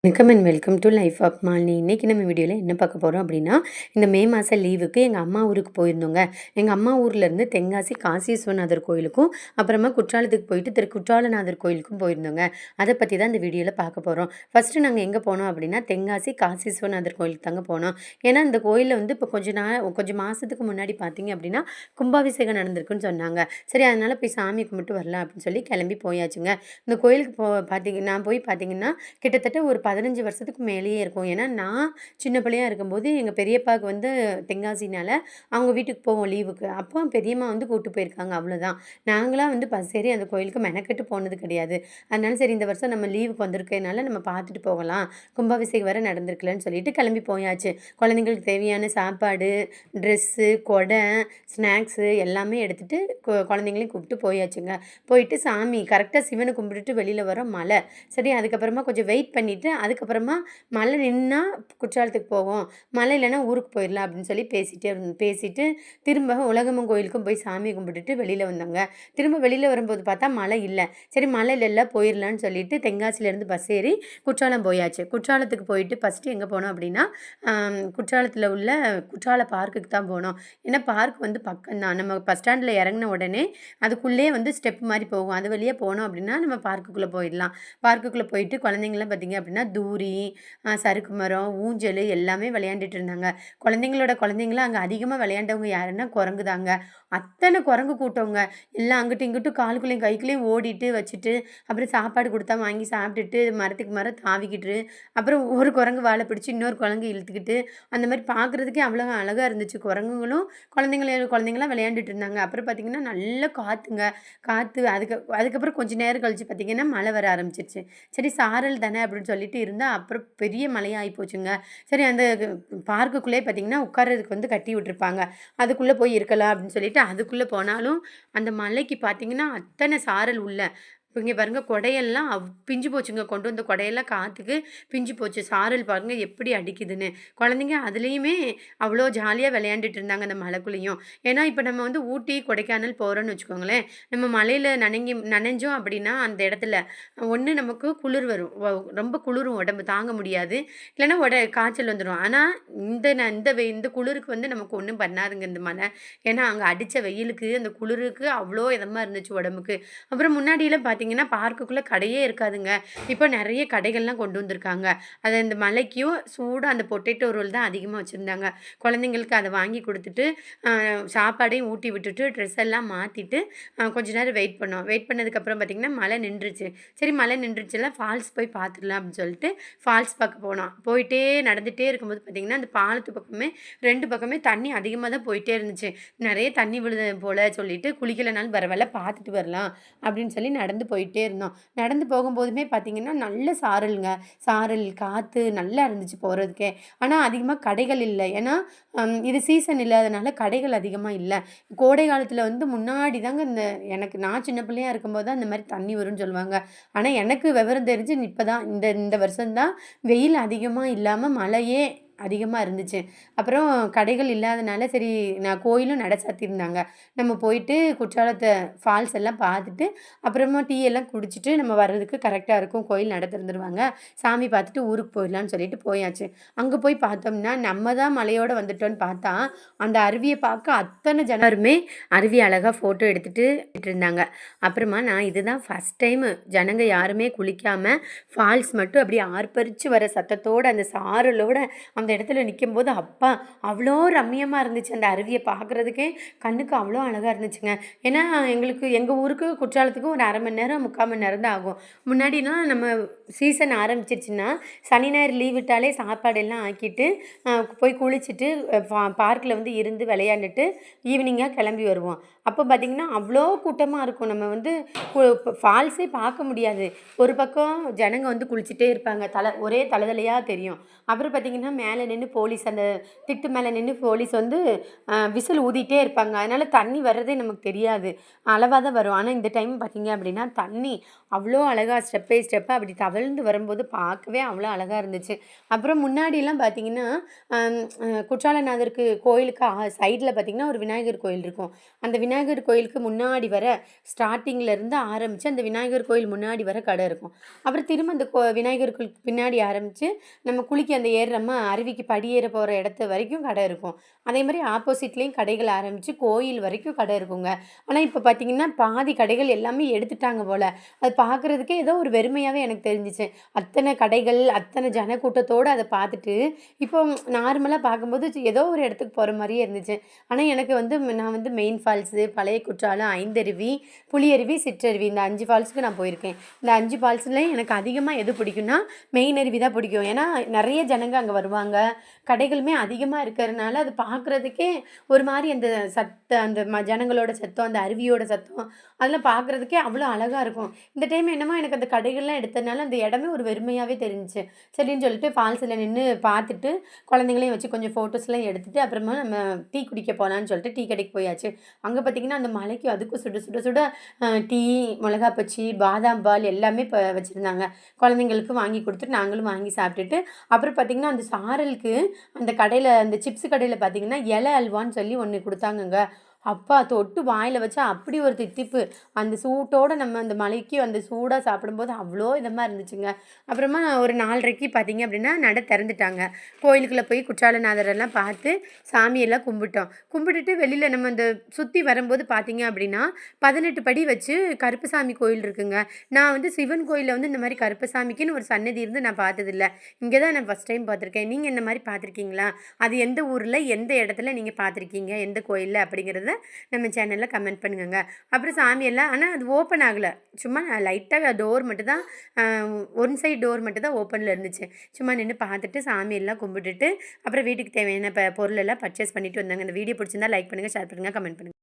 வணக்கம் and welcome to life of Malini. இன்றைக்கி நம்ம வீடியோவில் என்ன பார்க்க போகிறோம் அப்படின்னா, இந்த மே மாதம் லீவுக்கு எங்கள் அம்மா ஊருக்கு போயிருந்தோங்க. எங்கள் அம்மா ஊர்லேருந்து தென்காசி காசி விஸ்வநாதர் கோயிலுக்கும் அப்புறமா குற்றாலத்துக்கு போயிட்டு குற்றாலநாதர் கோயிலுக்கும் போயிருந்தோங்க. அதை பற்றி தான் இந்த வீடியோவில் பார்க்க போகிறோம். ஃபஸ்ட்டு நாங்கள் எங்கே போனோம் அப்படின்னா தென்காசி காசி விஸ்வநாதர் கோயிலுக்கு தாங்க போனோம். ஏன்னா இந்த கோயிலில் வந்து இப்போ கொஞ்சம் மாதத்துக்கு முன்னாடி பார்த்தீங்க அப்படின்னா கும்பாபிஷேகம் நடந்திருக்குன்னு சொன்னாங்க. சரி, அதனால் போய் சாமி கும்பிட்டு வரலாம் அப்படின்னு சொல்லி கிளம்பி போயாச்சுங்க. இந்த கோயிலுக்கு நான் போய் பார்த்தீங்கன்னா கிட்டத்தட்ட ஒரு 15 வருஷத்துக்கு மேலேயே இருக்கும். ஏன்னா நான் சின்ன பிள்ளையா இருக்கும்போது எங்கள் பெரியப்பாவுக்கு வந்து தென்காசினால அவங்க வீட்டுக்கு போவோம் லீவுக்கு. அப்போ பெரியம்மா வந்து கூப்பிட்டு போயிருக்காங்க, அவ்வளோதான். நாங்களாம் வந்து பஸ் ஏறி அந்த கோயிலுக்கு மெனக்கெட்டு போனது கிடையாது. அதனால சரி, இந்த வருஷம் நம்ம லீவுக்கு வந்திருக்கனால நம்ம பார்த்துட்டு போகலாம், கும்பாபிஷேகம் வேறு நடந்திருக்கலன்னு சொல்லிட்டு கிளம்பி போயாச்சு. குழந்தைங்களுக்கு தேவையான சாப்பாடு, ட்ரெஸ்ஸு, கொடை, ஸ்நாக்ஸு எல்லாமே எடுத்துகிட்டு குழந்தைங்களையும் கூப்பிட்டு போயாச்சுங்க. போயிட்டு சாமி கரெக்டாக சிவனை கும்பிட்டுட்டு வெளியில் வரோம். மழை. சரி, அதுக்கப்புறமா கொஞ்சம் வெயிட் பண்ணிவிட்டு அதுக்கப்புறமா மழை நின்னா குற்றாலத்துக்கு போவோம், மழை இல்லைன்னா ஊருக்கு போயிடலாம் அப்படின்னு சொல்லி பேசிட்டு திரும்ப உலகம்மன் கோயிலுக்கும் போய் சாமி கும்பிட்டுட்டு வெளியில் வந்தாங்க. திரும்ப வெளியில் வரும்போது பார்த்தா மழை இல்லை. சரி, மழை இல்லைல்ல போயிடலான்னு சொல்லிட்டு தென்காசியிலேருந்து பஸ் ஏறி குற்றாலம் போயாச்சு. குற்றாலத்துக்கு போயிட்டு ஃபஸ்ட்டு எங்கே போனோம் அப்படின்னா குற்றாலத்தில் உள்ள குற்றால பார்க்குக்கு தான் போனோம். ஏன்னா பார்க் வந்து பக்கம் தான். நம்ம பஸ் ஸ்டாண்டில் இறங்கின உடனே அதுக்குள்ளே வந்து ஸ்டெப் மாதிரி போகும். அது வழியாக போனோம் அப்படின்னா நம்ம பார்க்குக்குள்ளே போயிடலாம். பார்க்குக்குள்ளே போயிட்டு குழந்தைங்களாம் பார்த்திங்க அப்படின்னா தூரி, சறுக்கு மரம், ஊஞ்சல் எல்லாமே விளையாண்டுட்டு இருந்தாங்க. குழந்தைங்களாம் அங்கே அதிகமாக விளையாண்டவங்க யாருன்னா குரங்கு தாங்க. அத்தனை குரங்கு கூட்டவங்க. எல்லாம் அங்கிட்டும் இங்கிட்டும் காலுக்குள்ளேயும் கைக்குள்ளேயும் ஓடிட்டு வச்சுட்டு, அப்புறம் சாப்பாடு கொடுத்தா வாங்கி சாப்பிட்டுட்டு மரத்துக்கு மரம் தாவிக்கிட்டு, அப்புறம் ஒரு குரங்கு வாழை பிடிச்சி இன்னொரு குரங்கு இழுத்துக்கிட்டு, அந்த மாதிரி பார்க்குறதுக்கே அவ்வளோ அழகாக இருந்துச்சு. குழந்தைங்களாம் விளையாண்டுட்டு இருந்தாங்க. அப்புறம் பார்த்திங்கன்னா நல்ல காற்றுங்க. அதுக்கப்புறம் கொஞ்சம் நேரம் கழித்து பார்த்திங்கன்னா மழை வர ஆரம்பிச்சிருச்சு. சரி, சாரல் தானே அப்படின்னு சொல்லிட்டு இருந்தால் அப்புறம் பெரிய மழையாகி போச்சுங்க. சரி, அந்த பார்க்குக்குள்ளே பார்த்திங்கன்னா உட்கார்றதுக்கு வந்து கட்டி விட்டுருப்பாங்க. அதுக்குள்ளே போய் இருக்கலாம் அப்படின்னு சொல்லிட்டு அதுக்குள்ளே போனாலும் அந்த மலைக்கு பார்த்திங்கன்னா அத்தனை சாரல் உள்ள. இங்கே பாருங்கள், கொடையெல்லாம் பிஞ்சு போச்சுங்க. கொண்டு வந்த கொடையெல்லாம் காற்றுக்கு பிஞ்சு போச்சு. சாரல் பாருங்கள் எப்படி அடிக்குதுன்னு. குழந்தைங்க அதுலேயுமே அவ்வளோ ஜாலியாக விளையாண்டுட்டு இருந்தாங்க அந்த மலைக்குள்ளேயும். ஏன்னா இப்போ நம்ம வந்து ஊட்டி கொடைக்கானல் போகிறோன்னு வச்சுக்கோங்களேன், நம்ம மலையில் நனைஞ்சோம் அப்படின்னா அந்த இடத்துல ஒன்று நமக்கு குளிர் வரும், ரொம்ப குளிரும், உடம்பு தாங்க முடியாது. இல்லைன்னா காய்ச்சல் வந்துடும். ஆனால் இந்த குளிருக்கு வந்து நமக்கு ஒன்றும் பண்ணாதுங்க இந்த மலை. ஏன்னா அங்கே அடித்த வெயிலுக்கு அந்த குளிருக்கு அவ்வளோ இதமாக இருந்துச்சு உடம்புக்கு. அப்புறம் முன்னாடியெல்லாம் பார்த்தீங்கன்னா பார்க்குக்குள்ளே கடையே இருக்காதுங்க. இப்போ நிறைய கடைகள்லாம் கொண்டு வந்திருக்காங்க. அது இந்த மலைக்கும் சூடாக அந்த பொட்டேட்டோ ரோல் தான் அதிகமாக வச்சுருந்தாங்க. குழந்தைங்களுக்கு அதை வாங்கி கொடுத்துட்டு சாப்பாடையும் ஊட்டி விட்டுட்டு ட்ரெஸ் எல்லாம் மாற்றிட்டு கொஞ்ச நேரம் வெயிட் பண்ணோம். வெயிட் பண்ணதுக்கப்புறம் பார்த்திங்கன்னா மழை நின்றுச்சு. சரி, மழை நின்றுச்சுல ஃபால்ஸ் போய் பார்த்துடலாம் அப்படின்னு சொல்லிட்டு ஃபால்ஸ் பார்க்க போனோம். போயிட்டே நடந்துகிட்டே இருக்கும்போது பார்த்திங்கன்னா அந்த பாலத்து பக்கமே 2 பக்கமே தண்ணி அதிகமாக தான் போயிட்டே இருந்துச்சு. நிறைய தண்ணி விழுது போல் சொல்லிட்டு குளிக்கலைனாலும் பரவாயில்ல பார்த்துட்டு வரலாம் அப்படின்னு சொல்லி நடந்து போயிட்டே இருந்தோம். நடந்து போகும்போதுமே பார்த்திங்கன்னா நல்ல சாரலுங்க. சாரல் காற்று நல்லா இருந்துச்சு போகிறதுக்கே. ஆனால் அதிகமாக கடைகள் இல்லை. ஏன்னா இது சீசன் இல்லாதனால கடைகள் அதிகமாக இல்லை. கோடை காலத்தில் வந்து முன்னாடி தாங்க நான் சின்ன பிள்ளையா இருக்கும்போது தான் இந்த மாதிரி தண்ணி வரும்னு சொல்லுவாங்க. ஆனால் எனக்கு விவரம் தெரிஞ்சு இப்போ தான் இந்த வருஷம்தான் வெயில் அதிகமாக இல்லாமல் மழையே அதிகமாக இருந்துச்சு. அப்புறம் கடைகள் இல்லாதனால சரி, நான் கோயிலும் நட சாத்தியிருந்தாங்க. நம்ம போயிட்டு குற்றாலத்தை ஃபால்ஸ் எல்லாம் பார்த்துட்டு அப்புறமா டீ எல்லாம் குடிச்சிட்டு நம்ம வர்றதுக்கு கரெக்டாக இருக்கும். கோயில் நட திறந்துருவாங்க. சாமி பார்த்துட்டு ஊருக்கு போயிடலான்னு சொல்லிட்டு போயாச்சு. அங்கே போய் பார்த்தோம்னா நம்ம தான் மலையோடு வந்துட்டோன்னு பார்த்தா அந்த அருவியை பார்க்க அத்தனை ஜனருமே அருவி அழகாக ஃபோட்டோ எடுத்துகிட்டு இருந்தாங்க. அப்புறமா நான் இதுதான் ஃபஸ்ட் டைமு ஜனங்க யாருமே குளிக்காமல் ஃபால்ஸ் மட்டும் அப்படியே ஆர்ப்பரித்து வர சத்தத்தோடு அந்த சாரலோட அந்த இடத்துல நிற்கும்போது அப்பா அவ்வளோ ரம்மியமாக இருந்துச்சு. அந்த அருவியை பார்க்குறதுக்கே கண்ணுக்கு அவ்வளோ அழகாக இருந்துச்சுங்க. ஏன்னா எங்கள் ஊருக்கு குற்றாலத்துக்கும் ஒரு 1/2 மணி நேரம் 3/4 மணி நேரம் தான் ஆகும். முன்னாடினா நம்ம சீசன் ஆரம்பிச்சிருச்சுன்னா சனி ஞாயிறு லீவ் விட்டாலே சாப்பாடு எல்லாம் ஆக்கிட்டு போய் குளிச்சுட்டு பார்க்கில் வந்து இருந்து விளையாண்டுட்டு ஈவினிங்காக கிளம்பி வருவோம். அப்போ பார்த்திங்கன்னா அவ்வளோ கூட்டமாக இருக்கும். நம்ம வந்து ஃபால்ஸே பார்க்க முடியாது. ஒரு பக்கம் ஜனங்க வந்து குளிச்சுட்டே இருப்பாங்க, ஒரே தலையாக தெரியும். அப்புறம் பார்த்திங்கன்னா மேலே நின்று போலீஸ் அந்த திட்டு மேலே நின்று போலீஸ் வந்து விசில் ஊதிட்டே இருப்பாங்க. அதனால் தண்ணி வர்றதே நமக்கு தெரியாது, அளவாக தான் வரும். ஆனால் இந்த டைம் பார்த்திங்க அப்படின்னா தண்ணி அவ்வளோ அழகாக ஸ்டெப் பை ஸ்டெப்பாக அப்படி தவழ்ந்து வரும்போது பார்க்கவே அவ்வளோ அழகாக இருந்துச்சு. அப்புறம் முன்னாடிலாம் பார்த்திங்கன்னா குற்றாலநாதருக்கு கோயிலுக்கு சைடில் பார்த்திங்கன்னா ஒரு விநாயகர் கோயில் இருக்கும். அந்த விநாயகர் கோயிலுக்கு முன்னாடி வர ஸ்டார்ட்டிங்லேருந்து ஆரம்பித்து அந்த விநாயகர் கோயில் முன்னாடி வர கடை இருக்கும். அப்புறம் திரும்ப அந்த விநாயகர் கோயிலுக்கு பின்னாடி ஆரம்பித்து நம்ம குளிக்க அந்த ஏறுறோமா அருவிக்கு படியேற போகிற இடத்து வரைக்கும் கடை இருக்கும். அதே மாதிரி ஆப்போசிட்லேயும் கடைகள் ஆரம்பித்து கோயில் வரைக்கும் கடை இருக்குங்க. ஆனால் இப்போ பார்த்தீங்கன்னா பாதி கடைகள் எல்லாமே எடுத்துட்டாங்க போல். அது பார்க்குறதுக்கே ஏதோ ஒரு வெறுமையாகவே எனக்கு தெரிஞ்சிச்சு. அத்தனை கடைகள் அத்தனை ஜனக்கூட்டத்தோடு அதை பார்த்துட்டு இப்போ நார்மலாக பார்க்கும்போது ஏதோ ஒரு இடத்துக்கு போகிற மாதிரியே இருந்துச்சு. ஆனால் எனக்கு வந்து நான் வந்து மெயின் ஃபால்ஸு, பழைய குற்றாலம், ஐந்தருவி, புளியருவி, சிற்றருவி இந்த 5 ஃபால்ஸுக்கு நான் போயிருக்கேன். இந்த 5 ஃபால்ஸ்லேயும் எனக்கு அதிகமாக எது பிடிக்கும்னா மெயின் அருவி தான் பிடிக்கும். ஏன்னா நிறைய ஜனங்க அங்கே வருவாங்க. கடைகளுமே அதிகமாக இருக்கிறதுனால அது பார்க்குறதுக்கே ஒரு மாதிரி அந்த அந்த ஜனங்களோட சத்தம், அந்த அருவியோட சத்தம் அதெல்லாம் பார்க்குறதுக்கே அவ்வளோ அழகாக இருக்கும். இந்த டைம் என்னமோ எனக்கு அந்த கடைகள்லாம் எடுத்ததுனால அந்த இடமே ஒரு வெறுமையாகவே தெரிஞ்சுச்சு. சரின்னு சொல்லிட்டு ஃபால்ஸில் நின்று பார்த்துட்டு குழந்தைங்களையும் வச்சு கொஞ்சம் ஃபோட்டோஸ்லாம் எடுத்துகிட்டு அப்புறமா நம்ம டீ குடிக்க போகலான்னு சொல்லிட்டு டீ கடைக்கு போயாச்சு. அங்கே பார்த்திங்கன்னா அந்த மலைக்கு அதுக்கும் சுட சுட சுட டீ, மிளகா பச்சி, பாதாம் பால் எல்லாமே இப்போ வச்சுருந்தாங்க. குழந்தைங்களுக்கு வாங்கி கொடுத்துட்டு நாங்களும் வாங்கி சாப்பிட்டுட்டு அப்புறம் பார்த்திங்கன்னா அந்த சாரலுக்கு அந்த கடையில் அந்த சிப்ஸ் கடையில் பார்த்திங்கன்னா இலை அல்வான்னு சொல்லி ஒன்று கொடுத்தாங்கங்க. அப்பா தொட்டு வாயில் வச்சா அப்படி ஒரு தித்திப்பு. அந்த சூட்டோடு நம்ம அந்த மலைக்கு அந்த சூடாக சாப்பிடும்போது அவ்வளோ இதமாக இருந்துச்சுங்க. அப்புறமா ஒரு 4:30க்கு பார்த்திங்க அப்படின்னா நடை திறந்துட்டாங்க. கோயிலுக்குள்ளே போய் குற்றாலநாதரெல்லாம் பார்த்து சாமியெல்லாம் கும்பிட்டோம். கும்பிட்டுட்டு வெளியில் நம்ம அந்த சுற்றி வரும்போது பார்த்திங்க அப்படின்னா 18 படி வச்சு கருப்பசாமி கோயில் இருக்குங்க. நான் வந்து சிவன் கோயிலில் வந்து இந்த மாதிரி கருப்பசாமிக்குன்னு ஒரு சன்னதி இருந்து நான் பார்த்ததில்ல. இங்கே தான் நான் ஃபஸ்ட் டைம் பார்த்துருக்கேன். நீங்கள் இந்த மாதிரி பார்த்துருக்கீங்களா? அது எந்த ஊரில் எந்த இடத்துல நீங்கள் பார்த்துருக்கீங்க எந்த கோயிலில் அப்படிங்கிறத நம்ம சேனலில் கமெண்ட் பண்ணுங்கங்க. அப்புறம் சாமியெல்லாம் ஆனால் அது ஓப்பன் ஆகலை. சும்மா லைட்டாக டோர் மட்டும் தான் ஒன் சைட் டோர் மட்டும் தான் ஓப்பனில் இருந்துச்சு. சும்மா நின்று பார்த்துட்டு சாமியெல்லாம் கும்பிட்டுட்டு அப்புறம் வீட்டுக்கு தேவையான பொருளெல்லாம் பர்ச்சேஸ் பண்ணிட்டு வந்தாங்க. இந்த வீடியோ பிடிச்சிருந்தா லைக் பண்ணுங்கள், ஷேர் பண்ணுங்கள், கமெண்ட் பண்ணுங்கள்.